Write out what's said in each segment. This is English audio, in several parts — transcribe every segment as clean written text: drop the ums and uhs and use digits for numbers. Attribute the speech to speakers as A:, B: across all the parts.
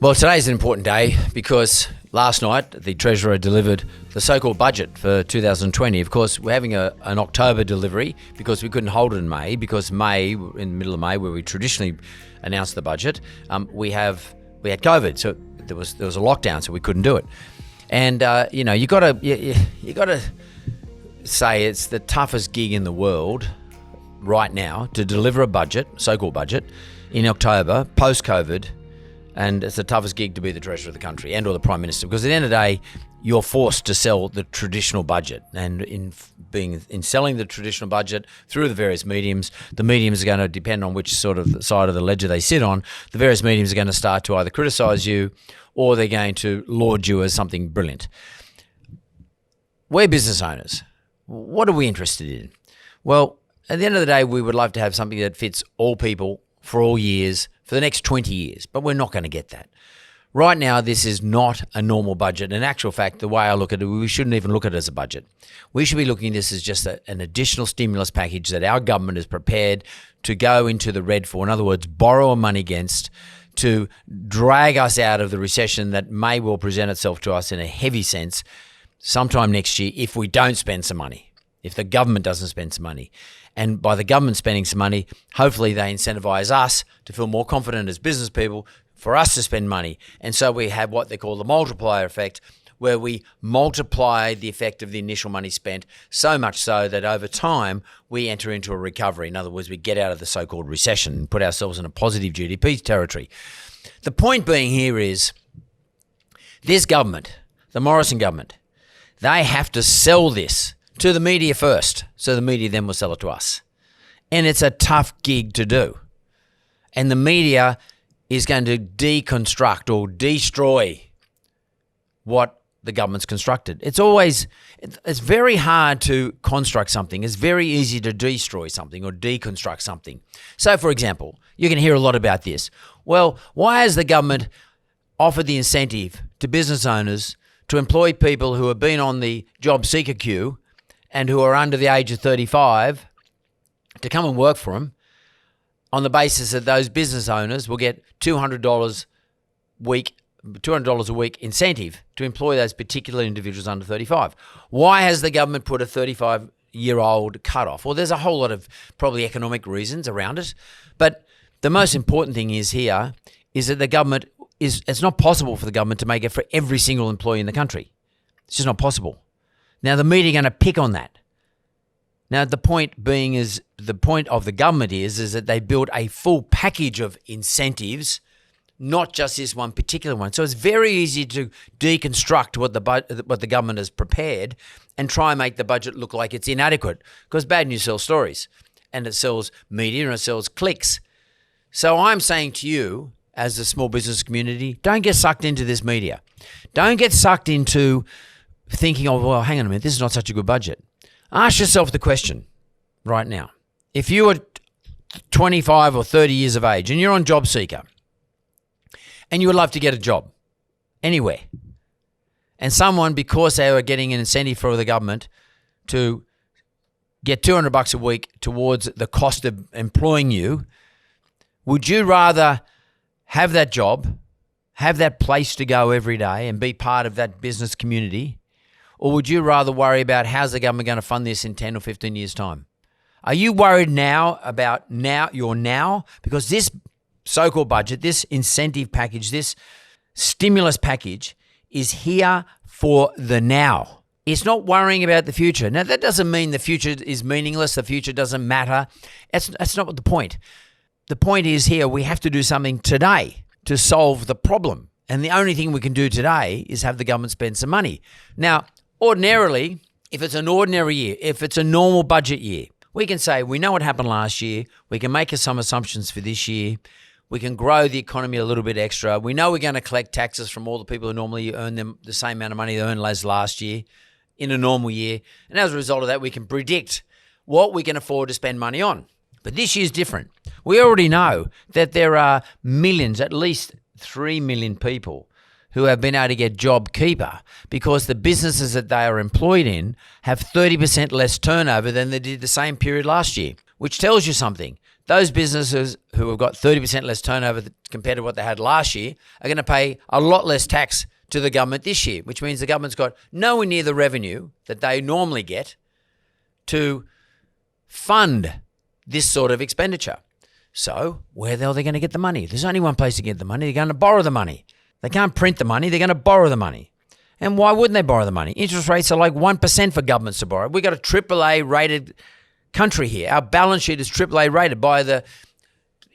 A: Well, today's an important day because last night the Treasurer delivered the so-called budget for 2020. Of course, we're having an October delivery because we couldn't hold it in May, because May, in the middle of May, where we traditionally announce the budget, we had COVID, so there was a lockdown, so we couldn't do it. And you got to say it's the toughest gig in the world right now to deliver a budget, so-called budget, in October post-COVID. And it's the toughest gig to be the Treasurer of the country and or the Prime Minister, because at the end of the day, you're forced to sell the traditional budget. And in selling the traditional budget through the various mediums, the mediums are going to depend on which sort of side of the ledger they sit on. The various mediums are going to start to either criticise you or they're going to laud you as something brilliant. We're business owners. What are we interested in? Well, at the end of the day, we would love to have something that fits all people for all years, for the next 20 years, but we're not going to get that. Right now, this is not a normal budget. In actual fact, the way I look at it, we shouldn't even look at it as a budget. We should be looking at this as just an additional stimulus package that our government is prepared to go into the red for. In other words, borrow money against, to drag us out of the recession that may well present itself to us in a heavy sense sometime next year if we don't spend some money, if the government doesn't spend some money. And by the government spending some money, hopefully they incentivise us to feel more confident as business people for us to spend money. And so we have what they call the multiplier effect, where we multiply the effect of the initial money spent, so much so that over time we enter into a recovery. In other words, we get out of the so-called recession and put ourselves in a positive GDP territory. The point being here is this government, the Morrison government, they have to sell this to the media first, so the media then will sell it to us. And it's a tough gig to do. And the media is going to deconstruct or destroy what the government's constructed. It's very hard to construct something. It's very easy to destroy something or deconstruct something. So, for example, you can hear a lot about this. Well, why has the government offered the incentive to business owners to employ people who have been on the job seeker queue and who are under the age of 35 to come and work for them, on the basis that those business owners will get $200 a week incentive to employ those particular individuals under 35? Why has the government put a 35-year-old cutoff? Well, there's a whole lot of probably economic reasons around it, but the most important thing is here is that it's not possible for the government to make it for every single employee in the country. It's just not possible. Now, the media are going to pick on that. Now, the point of the government is that they build a full package of incentives, not just this one particular one. So it's very easy to deconstruct what the government has prepared and try and make the budget look like it's inadequate, because bad news sells stories, and it sells media and it sells clicks. So I'm saying to you, as the small business community, don't get sucked into this media. Don't get sucked into thinking, oh, well, hang on a minute, this is not such a good budget. Ask yourself the question right now. If you are 25 or 30 years of age and you're on job seeker and you would love to get a job anywhere, and someone, because they are getting an incentive from the government to get $200 a week towards the cost of employing you, would you rather have that job, have that place to go every day and be part of that business community? Or would you rather worry about how's the government going to fund this in 10 or 15 years' time? Are you worried now about your now? Because this so-called budget, this incentive package, this stimulus package is here for the now. It's not worrying about the future. Now, that doesn't mean the future is meaningless. The future doesn't matter. That's not the point. The point is here we have to do something today to solve the problem. And the only thing we can do today is have the government spend some money. Now, ordinarily, if it's an ordinary year, if it's a normal budget year, we can say we know what happened last year. We can make some assumptions for this year. We can grow the economy a little bit extra. We know we're going to collect taxes from all the people who normally earn them the same amount of money they earned as last year in a normal year. And as a result of that, we can predict what we can afford to spend money on. But this year's different. We already know that there are millions, at least 3 million people who have been able to get JobKeeper because the businesses that they are employed in have 30% less turnover than they did the same period last year, which tells you something. those businesses who have got 30% less turnover compared to what they had last year are going to pay a lot less tax to the government this year, which means the government's got nowhere near the revenue that they normally get to fund this sort of expenditure. So where the hell are they going to get the money? There's only one place to get the money. They're going to borrow the money. They can't print the money. They're going to borrow the money. And why wouldn't they borrow the money? Interest rates are like 1% for governments to borrow. We've got a AAA rated country here. Our balance sheet is AAA rated by the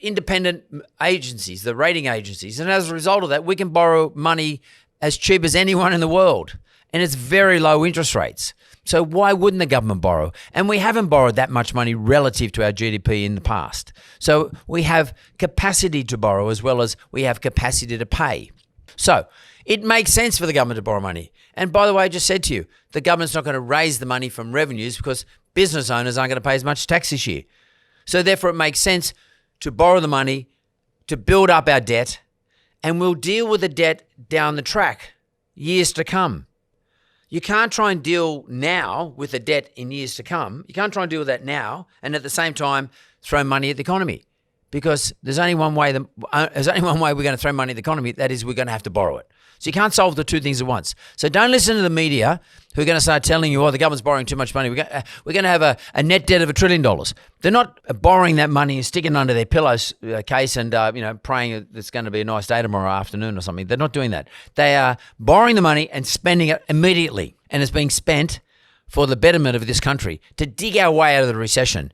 A: independent agencies, the rating agencies. And as a result of that, we can borrow money as cheap as anyone in the world. And it's very low interest rates. So why wouldn't the government borrow? And we haven't borrowed that much money relative to our GDP in the past. So we have capacity to borrow as well as we have capacity to pay. So it makes sense for the government to borrow money. And by the way, I just said to you, the government's not going to raise the money from revenues because business owners aren't going to pay as much tax this year. So therefore, it makes sense to borrow the money, to build up our debt, and we'll deal with the debt down the track, years to come. You can't try and deal now with the debt in years to come. You can't try and deal with that now and at the same time throw money at the economy, because there's only one way we're going to throw money at the economy. That is, we're going to have to borrow it. So you can't solve the two things at once. So don't listen to the media who are going to start telling you, oh, the government's borrowing too much money. We're going to have a net debt of $1 trillion. They're not borrowing that money and sticking it under their pillows case and praying it's going to be a nice day tomorrow afternoon or something. They're not doing that. They are borrowing the money and spending it immediately, and it's being spent for the betterment of this country to dig our way out of the recession.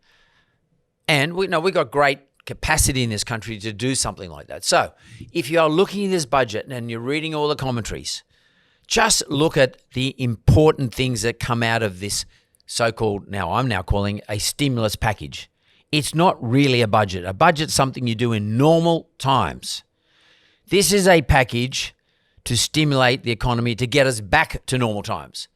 A: And we've got great capacity in this country to do something like that. So if you are looking at this budget and you're reading all the commentaries, just look at the important things that come out of this so-called, I'm now calling a stimulus package. It's not really a budget. A budget's something you do in normal times. This is a package to stimulate the economy to get us back to normal times.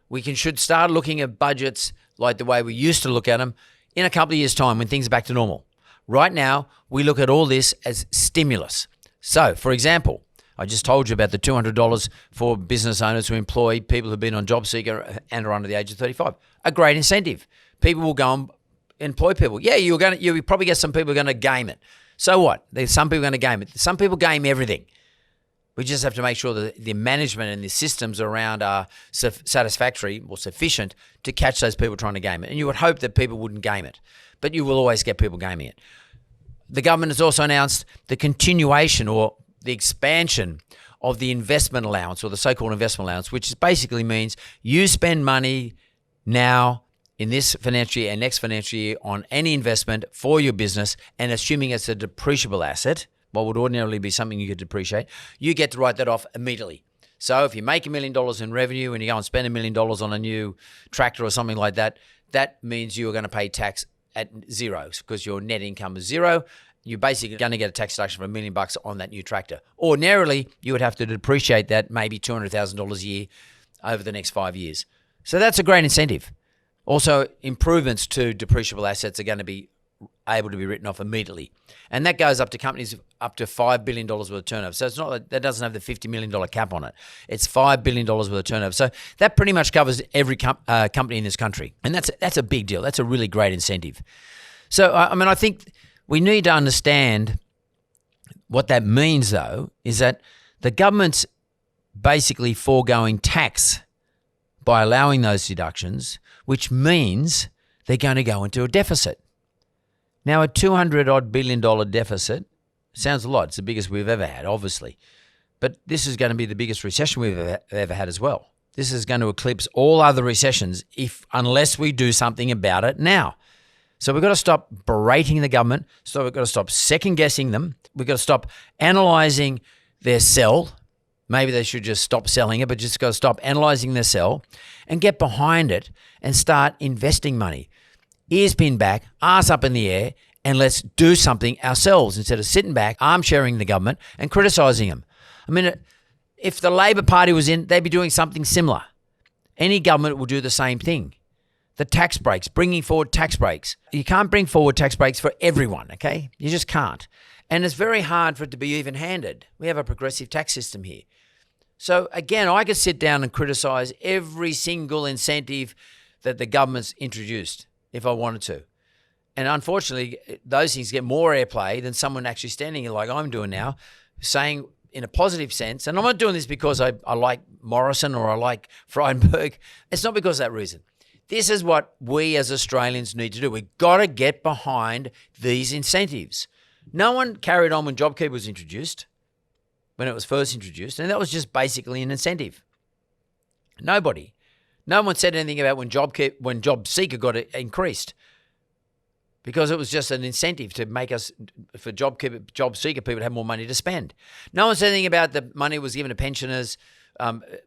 A: We should start looking at budgets like the way we used to look at them in a couple of years' time when things are back to normal. Right now, we look at all this as stimulus. So, for example, I just told you about the $200 for business owners who employ people who've been on job seeker and are under the age of 35. A great incentive. People will go and employ people. Yeah, you'll probably get some people who are going to game it. So what? There's some people going to game it. Some people game everything. We just have to make sure that the management and the systems around are satisfactory or sufficient to catch those people trying to game it. And you would hope that people wouldn't game it, but you will always get people gaming it. The government has also announced the continuation or the expansion of the investment allowance, or the so-called investment allowance, which basically means you spend money now in this financial year and next financial year on any investment for your business, and assuming it's a depreciable asset, what would ordinarily be something you could depreciate, you get to write that off immediately. So if you make $1 million in revenue and you go and spend $1 million on a new tractor or something like that, that means you are going to pay tax at zero because your net income is zero. You're basically going to get a tax deduction for $1 million on that new tractor. Ordinarily, you would have to depreciate that maybe $200,000 a year over the next 5 years. So that's a great incentive. Also, improvements to depreciable assets are going to be able to be written off immediately. And that goes up to companies up to $5 billion worth of turnover. So it's not like that doesn't have the $50 million cap on it. It's $5 billion worth of turnover. So that pretty much covers every company in this country. And that's a big deal. That's a really great incentive. So, I think we need to understand what that means, though, is that the government's basically foregoing tax by allowing those deductions, which means they're going to go into a deficit. Now, a $200-odd billion deficit sounds a lot. It's the biggest we've ever had, obviously. But this is going to be the biggest recession we've ever had as well. This is going to eclipse all other recessions unless we do something about it now. So we've got to stop berating the government. So we've got to stop second-guessing them. We've got to stop analysing their sell. Maybe they should just stop selling it, but just got to stop analysing their sell and get behind it and start investing money. Ears pinned back, arse up in the air, and let's do something ourselves instead of sitting back, arm-chairing the government and criticising them. I mean, if the Labor Party was in, they'd be doing something similar. Any government will do the same thing. The tax breaks, bringing forward tax breaks. You can't bring forward tax breaks for everyone, okay? You just can't. And it's very hard for it to be even-handed. We have a progressive tax system here. So, again, I could sit down and criticise every single incentive that the government's introduced if I wanted to. And unfortunately, those things get more airplay than someone actually standing here like I'm doing now, saying in a positive sense, and I'm not doing this because I like Morrison or I like Frydenberg. It's not because of that reason. This is what we as Australians need to do. We've got to get behind these incentives. No one carried on when JobKeeper was introduced, when it was first introduced, and that was just basically an incentive. Nobody. No one said anything about when JobSeeker got increased, because it was just an incentive to make us, for JobSeeker people to have more money to spend. No one said anything about the money was given to pensioners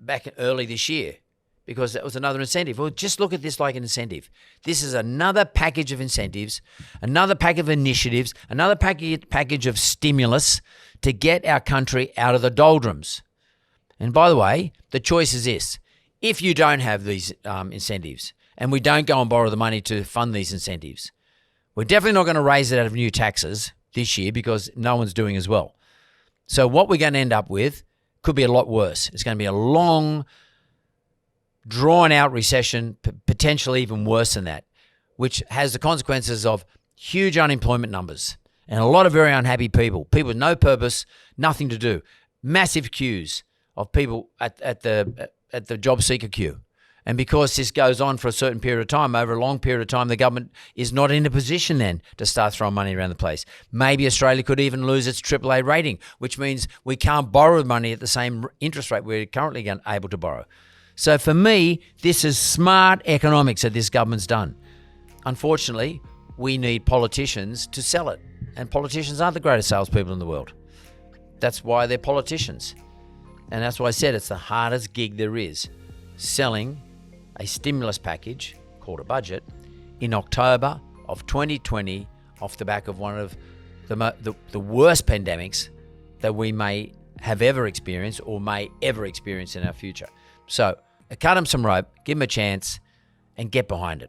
A: back early this year, because that was another incentive. Well, just look at this like an incentive. This is another package of incentives, another pack of initiatives, another package of stimulus to get our country out of the doldrums. And by the way, the choice is this. If you don't have these incentives and we don't go and borrow the money to fund these incentives, we're definitely not going to raise it out of new taxes this year because no one's doing as well. So what we're going to end up with could be a lot worse. It's going to be a long, drawn-out recession, potentially even worse than that, which has the consequences of huge unemployment numbers and a lot of very unhappy people with no purpose, nothing to do, massive queues of people at the job seeker queue. And because this goes on for a certain period of time, over a long period of time, the government is not in a position then to start throwing money around the place. Maybe Australia could even lose its AAA rating, which means we can't borrow money at the same interest rate we're currently able to borrow. So for me, this is smart economics that this government's done. Unfortunately, we need politicians to sell it. And politicians aren't the greatest salespeople in the world. That's why they're politicians. And that's why I said it's the hardest gig there is, selling a stimulus package called a budget in October of 2020 off the back of one of the worst pandemics that we may have ever experienced or may ever experience in our future. So cut them some rope, give them a chance, and get behind it.